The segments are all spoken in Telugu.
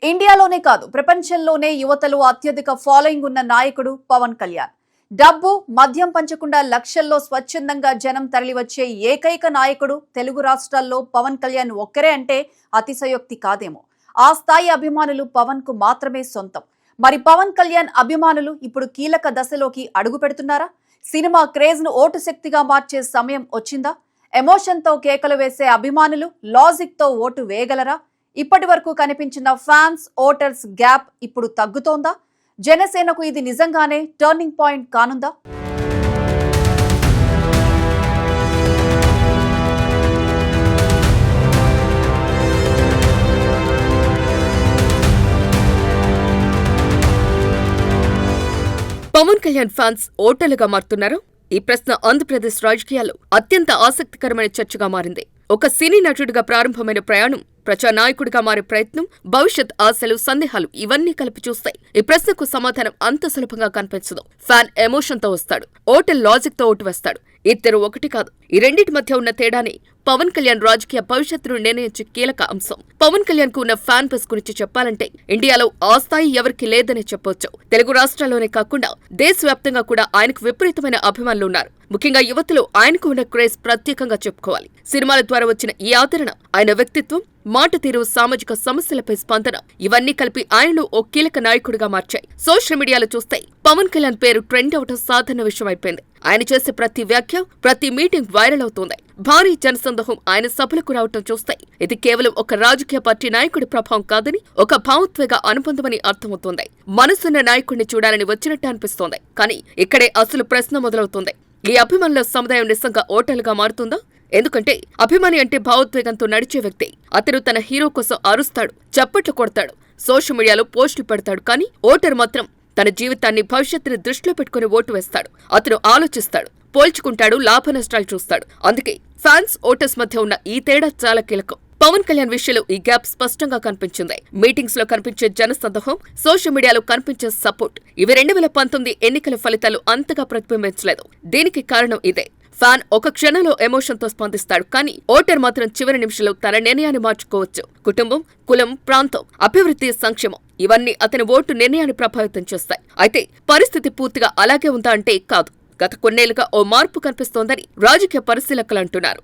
ఇండియాలోనే కాదు ప్రపంచంలోనే యువతలో అత్యధిక ఫాలోయింగ్ ఉన్న నాయకుడు పవన్ కళ్యాణ్. డబ్బు మద్యం పంచకుండా లక్షల్లో స్వచ్ఛందంగా జనం తరలివచ్చే ఏకైక నాయకుడు తెలుగు రాష్ట్రాల్లో పవన్ కళ్యాణ్ ఒక్కరే అంటే అతిశయోక్తి కాదేమో. ఆ స్థాయి అభిమానులు పవన్ కు మాత్రమే సొంతం. మరి పవన్ కళ్యాణ్ అభిమానులు ఇప్పుడు కీలక దశలోకి అడుగు పెడుతున్నారా? సినిమా క్రేజ్ ను ఓటు శక్తిగా మార్చే సమయం వచ్చిందా? ఎమోషన్ తో కేకలు వేసే అభిమానులు లాజిక్ తో ఓటు వేయగలరా? ఇప్పటి వరకు కనిపించిన ఫ్యాన్స్ ఓటర్స్ గ్యాప్ ఇప్పుడు తగ్గుతోందా? జనసేనకు ఇది నిజంగానే టర్నింగ్ పాయింట్ కానుందా? పవన్ కళ్యాణ్ ఫ్యాన్స్ ఓటర్లుగా మారుతున్నారు. ఈ ప్రశ్న ఆంధ్రప్రదేశ్ రాజకీయాల్లో అత్యంత ఆసక్తికరమైన చర్చగా మారింది. ఒక సినీ నటుడిగా ప్రారంభమైన ప్రయాణం, ప్రజానాయకుడిగా మారే ప్రయత్నం, భవిష్యత్ ఆశలు, సందేహాలు ఇవన్నీ కలిపి చూస్తే ఈ ప్రశ్నకు సమాధానం అంత సులభంగా కనిపించదు. ఫ్యాన్ ఎమోషన్ తో వస్తాడు, ఓటర్ లాజిక్ తో ఓటు వేస్తాడు. ఇద్దరు ఒకటి కాదు. ఈ రెండింటి మధ్య ఉన్న తేడాని పవన్ కళ్యాణ్ రాజకీయ భవిష్యత్తును నిర్ణయించే కీలక అంశం. పవన్ కళ్యాణ్ కు ఉన్న ఫ్యాన్ బేస్ గురించి చెప్పాలంటే ఇండియాలో ఆ స్థాయి ఎవరికి లేదని చెప్పొచ్చు. తెలుగు రాష్ట్రాల్లోనే కాకుండా దేశవ్యాప్తంగా కూడా ఆయనకు విపరీతమైన అభిమానులు ఉన్నారు. ముఖ్యంగా యువతలో ఆయనకు ఉన్న క్రేజ్ ప్రత్యేకంగా చెప్పుకోవాలి. సినిమాల ద్వారా వచ్చిన ఈ ఆదరణ, ఆయన వ్యక్తిత్వం, మాట తీరు, సామాజిక సమస్యలపై స్పందన ఇవన్నీ కలిపి ఆయనను ఓ కీలక నాయకుడిగా మార్చాయి. సోషల్ మీడియాలో చూస్తే పవన్ కళ్యాణ్ పేరు ట్రెండ్ అవటం సాధారణ విషయం అయిపోయింది. ఆయన చేసే ప్రతి వ్యాఖ్య, ప్రతి మీటింగ్ వైరల్ అవుతోంది. భారీ జనసందోహం ఆయన సభలకు రావటం చూస్తే ఇది కేవలం ఒక రాజకీయ పార్టీ నాయకుడి ప్రభావం కాదని, ఒక భావోద్వేగ అనుబంధమని అర్థమవుతోంది. మనసున్న నాయకుడిని చూడాలని వచ్చినట్టు అనిపిస్తోంది. కానీ ఇక్కడే అసలు ప్రశ్న మొదలవుతుంది. ఈ అభిమానుల సముదాయం నిజంగా ఓటర్లుగా మారుతుందా? ఎందుకంటే అభిమాని అంటే భావోద్వేగంతో నడిచే వ్యక్తి. అతను తన హీరో కోసం అరుస్తాడు, చప్పట్లు కొడతాడు, సోషల్ మీడియాలో పోస్టులు పెడతాడు. కానీ ఓటర్ మాత్రం తన జీవితాన్ని, భవిష్యత్తుని దృష్టిలో పెట్టుకుని ఓటు వేస్తాడు. అతను ఆలోచిస్తాడు, పోల్చుకుంటాడు, లాభ నష్టాలు చూస్తాడు. అందుకే ఫ్యాన్స్ ఓటర్స్ మధ్య ఉన్న ఈ తేడా చాలా కీలకం. పవన్ కళ్యాణ్ విషయంలో ఈ గ్యాప్ స్పష్టంగా కనిపించింది. మీటింగ్స్ లో కనిపించే జనసందోహం, సోషల్ మీడియాలో కనిపించే సపోర్ట్ ఇవి 2019 ఎన్నికల ఫలితాలు అంతగా ప్రతిబింబించలేదు. దీనికి కారణం ఇదే. ఫ్యాన్ ఒక క్షణంలో ఎమోషన్ తో స్పందిస్తాడు, కానీ ఓటర్ మాత్రం చివరి నిమిషంలో తన నిర్ణయాన్ని మార్చుకోవచ్చు. కుటుంబం, కులం, ప్రాంతం, అభివృద్ధి, సంక్షేమం ఇవన్నీ అతని ఓటు నిర్ణయాన్ని ప్రభావితం చేస్తాయి. అయితే పరిస్థితి పూర్తిగా అలాగే ఉందా అంటే కాదు. గత కొన్నేళ్లుగా ఓ మార్పు కనిపిస్తోందని రాజకీయ పరిశీలకులు అంటున్నారు.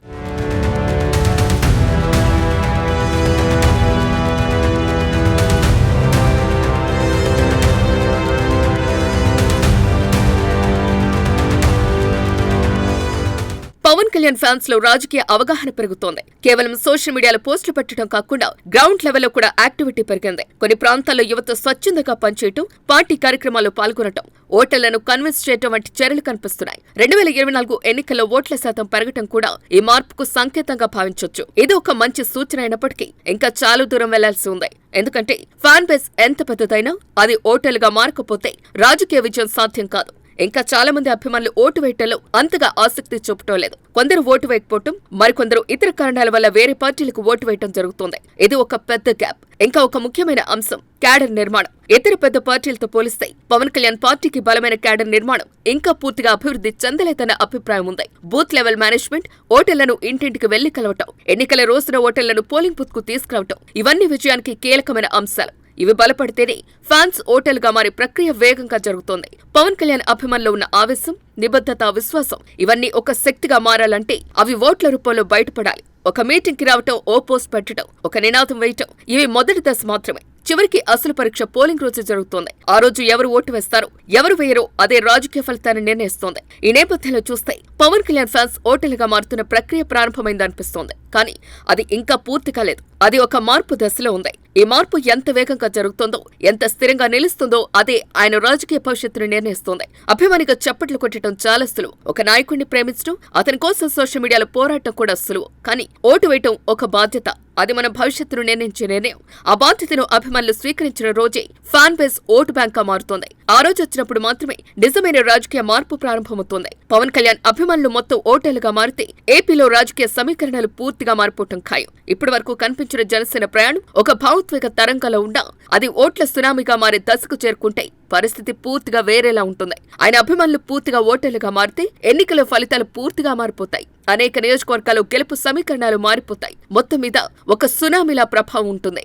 పవన్ కళ్యాణ్ ఫ్యాన్స్ లో రాజకీయ అవగాహన పెరుగుతోంది. కేవలం సోషల్ మీడియాలో పోస్టులు పెట్టడం కాకుండా గ్రౌండ్ లెవెల్లో కూడా యాక్టివిటీ పెరిగింది. కొన్ని ప్రాంతాల్లో యువత స్వచ్ఛందంగా పనిచేయటం, పార్టీ కార్యక్రమాల్లో పాల్గొనటం, ఓటర్లను కన్విన్స్ చేయటం వంటి చర్యలు కనిపిస్తున్నాయి. 2024 ఎన్నికల్లో ఓట్ల శాతం పెరగటం కూడా ఈ మార్పుకు సంకేతంగా భావించొచ్చు. ఇది ఒక మంచి సూచన అయినప్పటికీ ఇంకా చాలా దూరం వెళ్లాల్సి ఉంది. ఎందుకంటే ఫ్యాన్ బేస్ ఎంత పెద్దదైనా అది ఓటర్లుగా మారకపోతే రాజకీయ విజయం సాధ్యం కాదు. ఇంకా చాలా మంది అభిమానులు ఓటు వేయటంలో అంతగా ఆసక్తి చూపటం లేదు. కొందరు ఓటు వేయకపోవటం, మరికొందరు ఇతర కారణాల వల్ల వేరే పార్టీలకు ఓటు వేయటం జరుగుతోంది. ఇది ఒక పెద్ద గ్యాప్. ఇంకా ఒక ముఖ్యమైన అంశం క్యాడర్ నిర్మాణం. ఇతర పెద్ద పార్టీలతో పోలిస్తే పవన్ కళ్యాణ్ పార్టీకి బలమైన క్యాడర్ నిర్మాణం ఇంకా పూర్తిగా అభివృద్ధి చెందలేదన్న అభిప్రాయం ఉంది. బూత్ లెవెల్ మేనేజ్మెంట్, ఓటర్లను ఇంటింటికి వెళ్లి కలవటం, ఎన్నికల రోజున ఓటర్లను పోలింగ్ బూత్ కు తీసుకురావటం ఇవన్నీ విజయానికి కీలకమైన అంశాలు. ఇవి బలపడితేనే ఫ్యాన్స్ ఓటర్లుగా మారే ప్రక్రియ వేగంగా జరుగుతోంది. పవన్ కళ్యాణ్ అభిమానులు ఉన్న ఆవేశం, నిబద్ధత, విశ్వాసం ఇవన్నీ ఒక శక్తిగా మారాలంటే అవి ఓట్ల రూపంలో బయటపడాలి. ఒక మీటింగ్ కి రావటం, ఓ పోస్ట్ పెట్టడం, ఒక నినాదం వేయటం ఇవి మొదటి దశ మాత్రమే. చివరికి అసలు పరీక్ష పోలింగ్ రోజు జరుగుతోంది. ఆ రోజు ఎవరు ఓటు వేస్తారో, ఎవరు వేయరో అదే రాజకీయ ఫలితాన్ని నిర్ణయిస్తోంది. ఈ నేపథ్యంలో చూస్తే పవన్ కళ్యాణ్ ఫ్యాన్స్ ఓటర్లుగా మారుతున్న ప్రక్రియ ప్రారంభమైందనిపిస్తోంది. కానీ అది ఇంకా పూర్తి కాలేదు. అది ఒక మార్పు దశలో ఉంది. ఈ మార్పు ఎంత వేగంగా జరుగుతుందో, ఎంత స్థిరంగా నిలుస్తుందో అదే ఆయన రాజకీయ భవిష్యత్తును నిర్ణయిస్తోంది. అభిమానిగా చప్పట్లు కొట్టడం చాలా సులువు. ఒక నాయకుడిని ప్రేమించడం, అతని కోసం సోషల్ మీడియాలో పోరాటం కూడా సులువు. కానీ ఓటు వేయటం ఒక బాధ్యత. అది మన భవిష్యత్తును నిర్ణయించే నిర్ణయం. ఆ బాధ్యతను అభిమానులు స్వీకరించిన రోజే ఫ్యాన్ బేస్ ఓటు బ్యాంక్ గా మారుతోంది. ఆ రోజు వచ్చినప్పుడు మాత్రమే నిజమైన రాజకీయ మార్పు ప్రారంభమవుతోంది. పవన్ కళ్యాణ్ అభిమానులు మొత్తం ఓటర్లుగా మారితే ఏపీలో రాజకీయ సమీకరణలు పూర్తిగా మారిపోవటం ఖాయం. ఇప్పటి వరకు కనిపించిన జనసేన ప్రయాణం ఒక భావోద్వేగ తరంగంలో ఉన్నా అది ఓట్ల సునామీగా మారే దశకు చేరుకుంటే పరిస్థితి పూర్తిగా వేరేలా ఉంటుంది. ఆయన అభిమానులు పూర్తిగా ఓటర్లుగా మారితే ఎన్నికల ఫలితాలు పూర్తిగా మారిపోతాయి. అనేక నియోజకవర్గాల్లో గెలుపు సమీకరణాలు మారిపోతాయి. మొత్తం మీద ఒక సునామీలా ప్రభావం ఉంటుంది.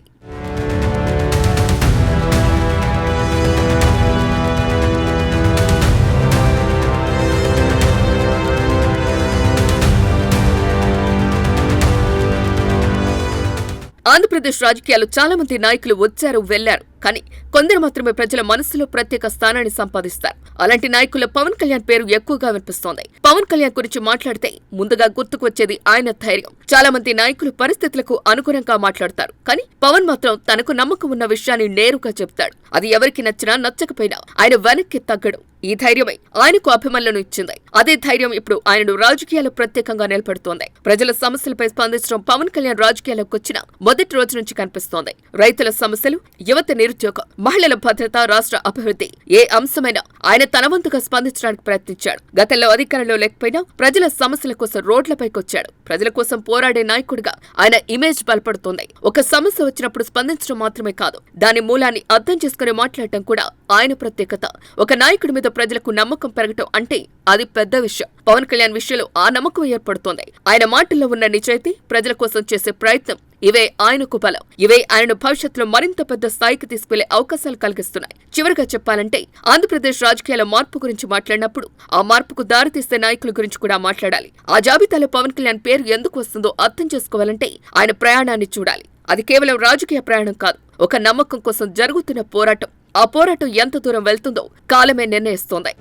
ఆంధ్రప్రదేశ్ రాజకీయాలు చాలా మంది నాయకులు వచ్చారు వెళ్లారు, కానీ కొందరు మాత్రమే ప్రజల మనసులో ప్రత్యేక స్థానాన్ని సంపాదిస్తారు. అలాంటి నాయకుల్లో పవన్ కళ్యాణ్ పేరు ఎక్కువగా వినిపిస్తోంది. పవన్ కళ్యాణ్ గురించి మాట్లాడితే ముందుగా గుర్తుకు వచ్చేది ఆయన ధైర్యం. చాలా మంది నాయకులు పరిస్థితులకు అనుగుణంగా మాట్లాడతారు, కానీ పవన్ మాత్రం తనకు నమ్మకం ఉన్న విషయాన్ని నేరుగా చెప్తాడు. అది ఎవరికి నచ్చినా నచ్చకపోయినా ఆయన వెనక్కి తగ్గడు. ఈ ధైర్యమే ఆయనకు అభిమానులను ఇచ్చింది. అదే ధైర్యం ఇప్పుడు ఆయనను రాజకీయాల్లో ప్రత్యేకంగా నిలబెడుతోంది. ప్రజల సమస్యలపై స్పందించడం పవన్ కళ్యాణ్ రాజకీయాల్లోకి వచ్చిన మొదటి రోజు నుంచి కనిపిస్తోంది. రైతుల సమస్యలు, యువత నిరుద్యోగం, మహిళల భద్రత, రాష్ట్ర అభివృద్ధి ఏ అంశమైనా ఆయన తన వంతుగా స్పందించడానికి ప్రయత్నించాడు. గతంలో అధికారంలో లేకపోయినా ప్రజల సమస్యల కోసం రోడ్లపైకొచ్చాడు. ప్రజల కోసం పోరాడే నాయకుడిగా ఆయన ఇమేజ్ బలపడుతోంది. ఒక సమస్య వచ్చినప్పుడు స్పందించడం మాత్రమే కాదు, దాని మూలాన్ని అర్థం చేసుకుని మాట్లాడటం కూడా ఆయన ప్రత్యేకత. ఒక నాయకుడి మీద ప్రజలకు నమ్మకం పెరగటం అంటే అది పెద్ద విషయం. పవన్ కళ్యాణ్ విషయంలో ఆ నమ్మకం ఏర్పడుతోంది. ఆయన మాటల్లో ఉన్న నిజాయితీ, ప్రజల కోసం చేసే ప్రయత్నం, ఇవే ఆయనకు బలం. ఇవే ఆయనను భవిష్యత్తులో మరింత పెద్ద స్థాయికి తీసుకెళ్లే అవకాశాలు కలిగిస్తున్నాయి. చివరిగా చెప్పాలంటే ఆంధ్రప్రదేశ్ రాజకీయాల మార్పు గురించి మాట్లాడినప్పుడు ఆ మార్పుకు దారితీసే నాయకుల గురించి కూడా మాట్లాడాలి. ఆ జాబితాలో పవన్ కళ్యాణ్ పేరు ఎందుకు వస్తుందో అర్థం చేసుకోవాలంటే ఆయన ప్రయాణాన్ని చూడాలి. అది కేవలం రాజకీయ ప్రయాణం కాదు, ఒక నమ్మకం కోసం జరుగుతున్న పోరాటం. ఆ పోరాటం ఎంత దూరం వెళ్తుందో కాలమే నిర్ణయిస్తోంది.